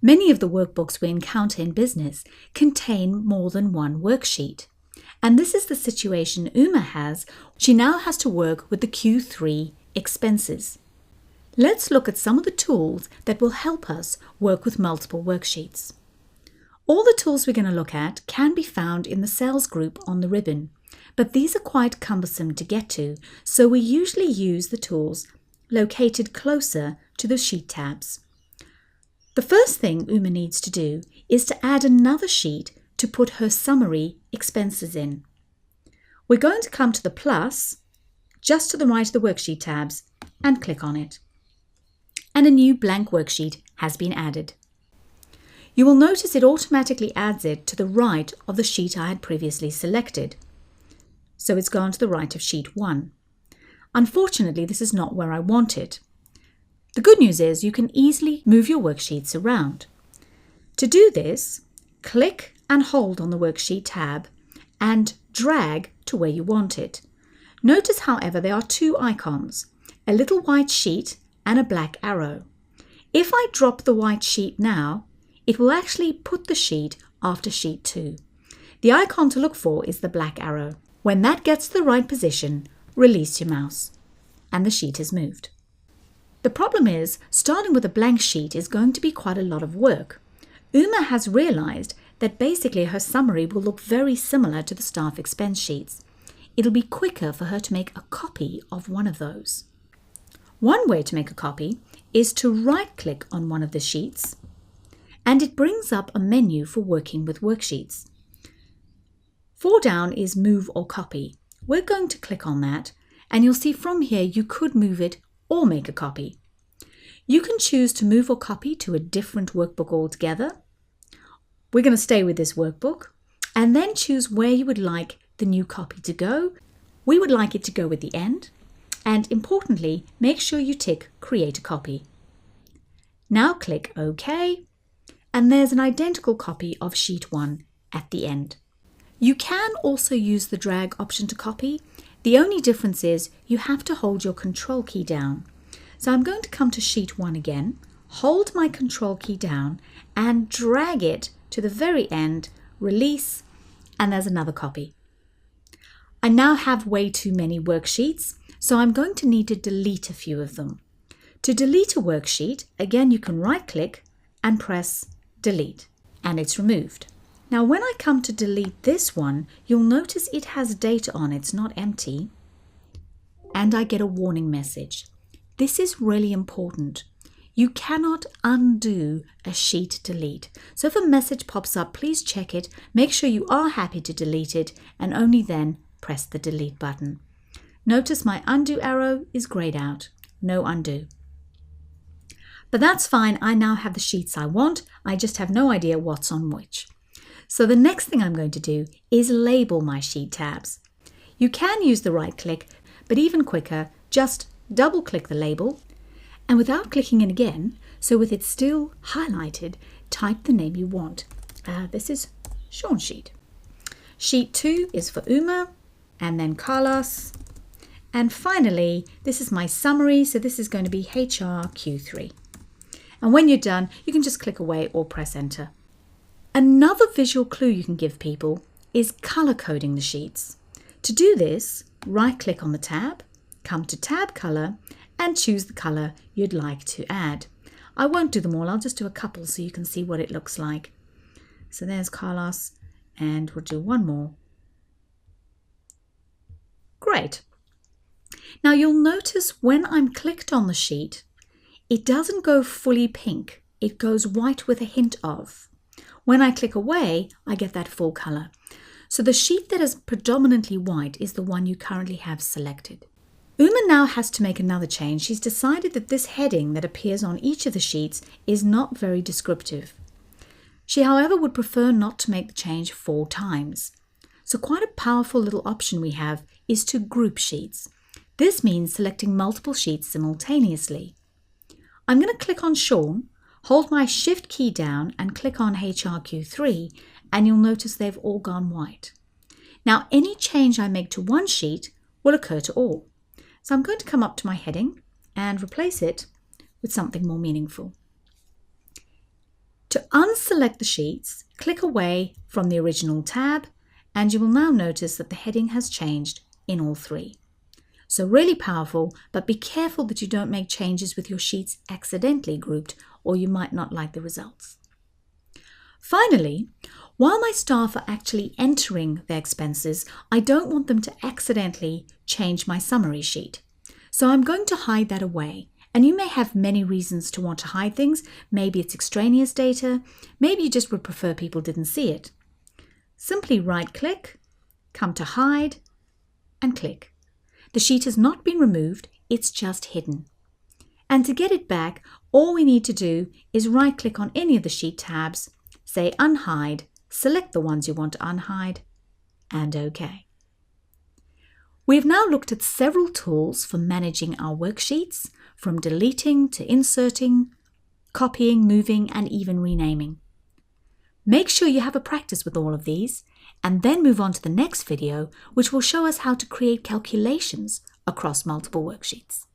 Many of the workbooks we encounter in business contain more than one worksheet. And this is the situation Uma has. She now has to work with the Q3 expenses. Let's look at some of the tools that will help us work with multiple worksheets. All the tools we're going to look at can be found in the sales group on the ribbon, but these are quite cumbersome to get to, so we usually use the tools located closer to the sheet tabs. The first thing Uma needs to do is to add another sheet to put her summary expenses in. We're going to come to the plus, just to the right of the worksheet tabs, and click on it. And a new blank worksheet has been added. You will notice it automatically adds it to the right of the sheet I had previously selected. So it's gone to the right of sheet 1. Unfortunately, this is not where I want it. The good news is you can easily move your worksheets around. To do this, click and hold on the worksheet tab and drag to where you want it. Notice, however, there are two icons, a little white sheet and a black arrow. If I drop the white sheet now, it will actually put the sheet after sheet 2. The icon to look for is the black arrow. When that gets to the right position, release your mouse, and the sheet is moved. The problem is, starting with a blank sheet is going to be quite a lot of work. Uma has realized that basically her summary will look very similar to the staff expense sheets. It'll be quicker for her to make a copy of one of those. One way to make a copy is to right-click on one of the sheets, and it brings up a menu for working with worksheets. 4 down is Move or Copy. We're going to click on that, and you'll see from here you could move it or make a copy. You can choose to move or copy to a different workbook altogether. We're going to stay with this workbook and then choose where you would like the new copy to go. We would like it to go at the end, and importantly, make sure you tick Create a Copy. Now click OK, and there's an identical copy of sheet 1 at the end. You can also use the drag option to copy. The only difference is you have to hold your control key down. So I'm going to come to sheet 1 again, hold my control key down and drag it to the very end, release, and there's another copy. I now have way too many worksheets, so I'm going to need to delete a few of them. To delete a worksheet, again you can right-click and press Delete, and it's removed. Now when I come to delete this one, you'll notice it has data on it, it's not empty, and I get a warning message. This is really important. You cannot undo a sheet delete. So if a message pops up, please check it, make sure you are happy to delete it, and only then press the delete button. Notice my undo arrow is grayed out, no undo. But that's fine, I now have the sheets I want, I just have no idea what's on which. So the next thing I'm going to do is label my sheet tabs. You can use the right click, but even quicker, just double click the label, and without clicking in again, so with it still highlighted, type the name you want. This is Sean's sheet. Sheet 2 is for Uma, and then Carlos, and finally, this is my summary, so this is going to be HR Q3. And when you're done, you can just click away or press enter. Another visual clue you can give people is color coding the sheets. To do this, right-click on the tab, come to Tab Color, and choose the color you'd like to add. I won't do them all, I'll just do a couple so you can see what it looks like. So there's Carlos, and we'll do one more. Great. Now you'll notice when I'm clicked on the sheet, it doesn't go fully pink, it goes white with a hint of. When I click away, I get that full color. So the sheet that is predominantly white is the one you currently have selected. Uma now has to make another change. She's decided that this heading that appears on each of the sheets is not very descriptive. She, however, would prefer not to make the change 4 times. So quite a powerful little option we have is to group sheets. This means selecting multiple sheets simultaneously. I'm going to click on Sean, hold my Shift key down and click on HRQ3, and you'll notice they've all gone white. Now any change I make to one sheet will occur to all. So I'm going to come up to my heading and replace it with something more meaningful. To unselect the sheets, click away from the original tab, and you will now notice that the heading has changed in all three. So really powerful, but be careful that you don't make changes with your sheets accidentally grouped, or you might not like the results. Finally, while my staff are actually entering their expenses, I don't want them to accidentally change my summary sheet. So I'm going to hide that away. And you may have many reasons to want to hide things. Maybe it's extraneous data. Maybe you just would prefer people didn't see it. Simply right-click, come to Hide, and click. The sheet has not been removed, it's just hidden. And to get it back, all we need to do is right-click on any of the sheet tabs, say Unhide, select the ones you want to unhide, and OK. We have now looked at several tools for managing our worksheets, from deleting to inserting, copying, moving, and even renaming. Make sure you have a practice with all of these, and then move on to the next video, which will show us how to create calculations across multiple worksheets.